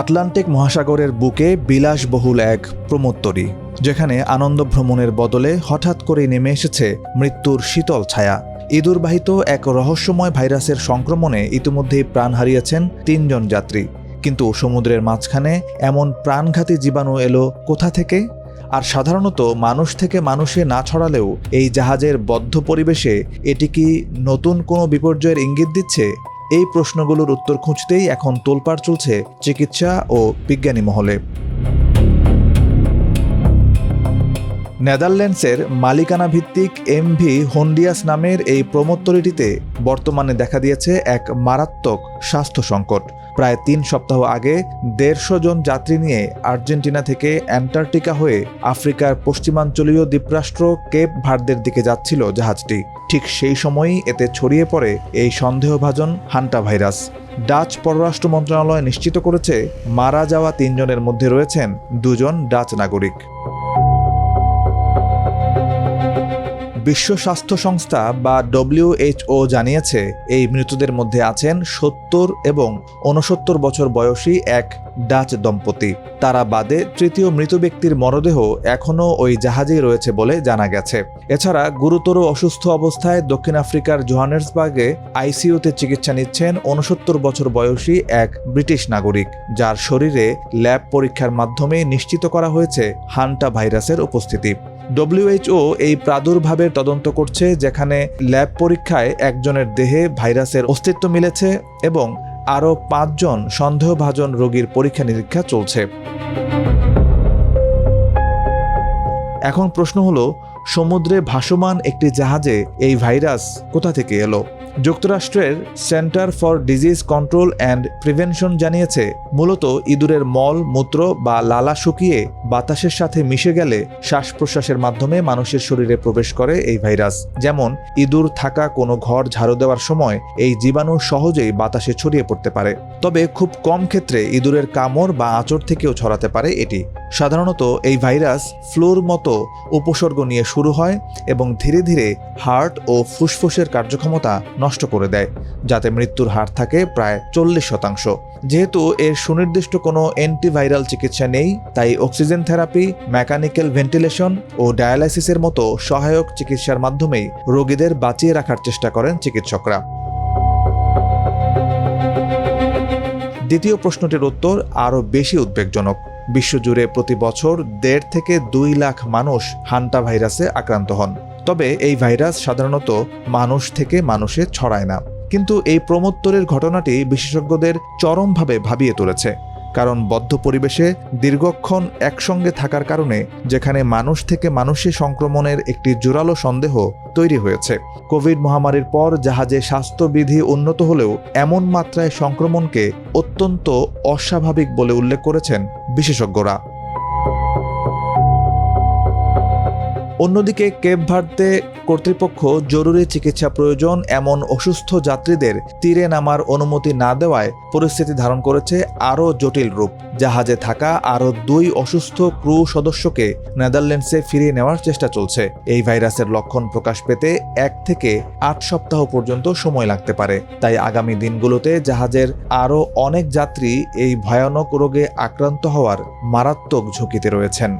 Atlantic মহাসাগরের বুকে বিলাসবহুল এক প্রমোত্তরী, যেখানে আনন্দ ভ্রমণের বদলে হঠাৎ করে নেমে এসেছে মৃত্যুর শীতল ছায়া। ইঁদুরবাহিত এক রহস্যময় ভাইরাসের সংক্রমণে ইতিমধ্যেই প্রাণ হারিয়েছেন ৩ জন যাত্রী। কিন্তু সমুদ্রের মাঝখানে এমন প্রাণঘাতী জীবাণু এলো কোথা থেকে? আর সাধারণত মানুষ থেকে মানুষে না ছড়ালেও এই জাহাজের বদ্ধ পরিবেশে এটি কি নতুন কোনো বিপর্যয়ের ইঙ্গিত দিচ্ছে? এই প্রশ্নগুলোর উত্তর খুঁজতেই এখন তোলপাড় চলছে চিকিৎসা ও বিজ্ঞানী মহলে। নেদারল্যান্ডসের মালিকানা ভিত্তিক এমভি হন্ডিয়াস নামের এই প্রমোত্তরীটিতে বর্তমানে দেখা দিয়েছে এক মারাত্মক স্বাস্থ্য সংকট। প্রায় ৩ সপ্তাহ আগে ১৫০ জন যাত্রী নিয়ে আর্জেন্টিনা থেকে অ্যান্টার্কটিকা হয়ে আফ্রিকার পশ্চিমাঞ্চলীয় দ্বীপরাষ্ট্র কেপ ভার্দের দিকে যাচ্ছিল জাহাজটি। ঠিক সেই সময়ই এতে ছড়িয়ে পড়ে এই সন্দেহভাজন হান্টা ভাইরাস। ডাচ পররাষ্ট্র মন্ত্রণালয় নিশ্চিত করেছে, মারা যাওয়া ৩ জনের মধ্যে রয়েছেন ২ জন ডাচ নাগরিক। বিশ্ব স্বাস্থ্য সংস্থা বা WHO জানিয়েছে, এই মৃতদের মধ্যে আছেন ৭০ এবং ৬৯ বছর বয়সী এক ডাচ দম্পতি। তারা বাদে তৃতীয় মৃত ব্যক্তির মরদেহ এখনও ওই জাহাজেই রয়েছে বলে জানা গেছে। এছাড়া গুরুতর অসুস্থ অবস্থায় দক্ষিণ আফ্রিকার জোহানেসবার্গে আইসিইউতে চিকিৎসা নিচ্ছেন ৬৯ বছর বয়সী এক ব্রিটিশ নাগরিক, যার শরীরে ল্যাব পরীক্ষার মাধ্যমে নিশ্চিত করা হয়েছে হান্টা ভাইরাসের উপস্থিতি। WHO এই প্রাদুর্ভাবের তদন্ত করছে, যেখানে ল্যাব পরীক্ষায় একজনের দেহে ভাইরাসের অস্তিত্ব মিলেছে এবং আরও ৫ জন সন্দেহভাজন রোগীর পরীক্ষা নিরীক্ষা চলছে। এখন প্রশ্ন হলো, সমুদ্রে ভাসমান একটি জাহাজে এই ভাইরাস কোথা থেকে এলো? যুক্তরাষ্ট্রের centre for disease control and prevention জানিয়েছে, মূলত ইঁদুরের মল মূত্র বা লালা শুকিয়ে বাতাসের সাথে মিশে গেলে শ্বাস প্রশ্বাসের মাধ্যমে মানুষের শরীরে প্রবেশ করে এই ভাইরাস। যেমন ইঁদুর থাকা কোনো ঘর ঝাড়ু দেওয়ার সময় এই জীবাণু সহজেই বাতাসে ছড়িয়ে পড়তে পারে। তবে খুব কম ক্ষেত্রে ইঁদুরের কামড় বা আঁচড় থেকেও ছড়াতে পারে এটি। সাধারণত এই ভাইরাস ফ্লুর মতো উপসর্গ নিয়ে শুরু হয় এবং ধীরে ধীরে হার্ট ও ফুসফুসের কার্যক্ষমতা নষ্ট করে দেয়, যাতে মৃত্যুর হার থাকে প্রায় 40%। যেহেতু এর সুনির্দিষ্ট কোনো অ্যান্টিভাইরাল চিকিৎসা নেই, তাই অক্সিজেন থেরাপি, মেকানিক্যাল ভেন্টিলেশন ও ডায়ালাইসিসের মতো সহায়ক চিকিৎসার মাধ্যমেই রোগীদের বাঁচিয়ে রাখার চেষ্টা করেন চিকিৎসকরা। দ্বিতীয় প্রশ্নটির উত্তর আরও বেশি উদ্বেগজনক। বিশ্বজুড়ে প্রতি বছর ১.৫ থেকে ২ লাখ মানুষ হান্টা ভাইরাসে আক্রান্ত হন। তবে এই ভাইরাস সাধারণত মানুষ থেকে মানুষে ছড়ায় না। কিন্তু এই প্রমোত্তরের ঘটনাটি বিশেষজ্ঞদের চরমভাবে ভাবিয়ে তুলেছে। কারণ বদ্ধ পরিবেশে দীর্ঘক্ষণ একসঙ্গে থাকার কারণে যেখানে মানুষ থেকে মানুষে সংক্রমণের একটি জোরালো সন্দেহ তৈরি হয়েছে। কোভিড মহামারীর পর জাহাজে স্বাস্থ্যবিধি উন্নত হলেও এমন মাত্রায় সংক্রমণকে অত্যন্ত অস্বাভাবিক বলে উল্লেখ করেছেন বিশেষজ্ঞরা। অন্যদিকে কেপ ভার্দে কর্তৃপক্ষ জরুরি চিকিৎসা প্রয়োজন এমন অসুস্থ যাত্রীদের তীরে নামার অনুমতি না দেওয়ায় পরিস্থিতি ধারণ করেছে আরও জটিল রূপ। জাহাজে থাকা আরও 2 অসুস্থ ক্রু সদস্যকে নেদারল্যান্ডসে ফিরিয়ে নেওয়ার চেষ্টা চলছে। এই ভাইরাসের লক্ষণ প্রকাশ পেতে 1 থেকে 8 সপ্তাহ পর্যন্ত সময় লাগতে পারে। তাই আগামী দিনগুলোতে জাহাজের আরও অনেক যাত্রী এই ভয়ানক রোগে আক্রান্ত হওয়ার মারাত্মক ঝুঁকিতে রয়েছেন।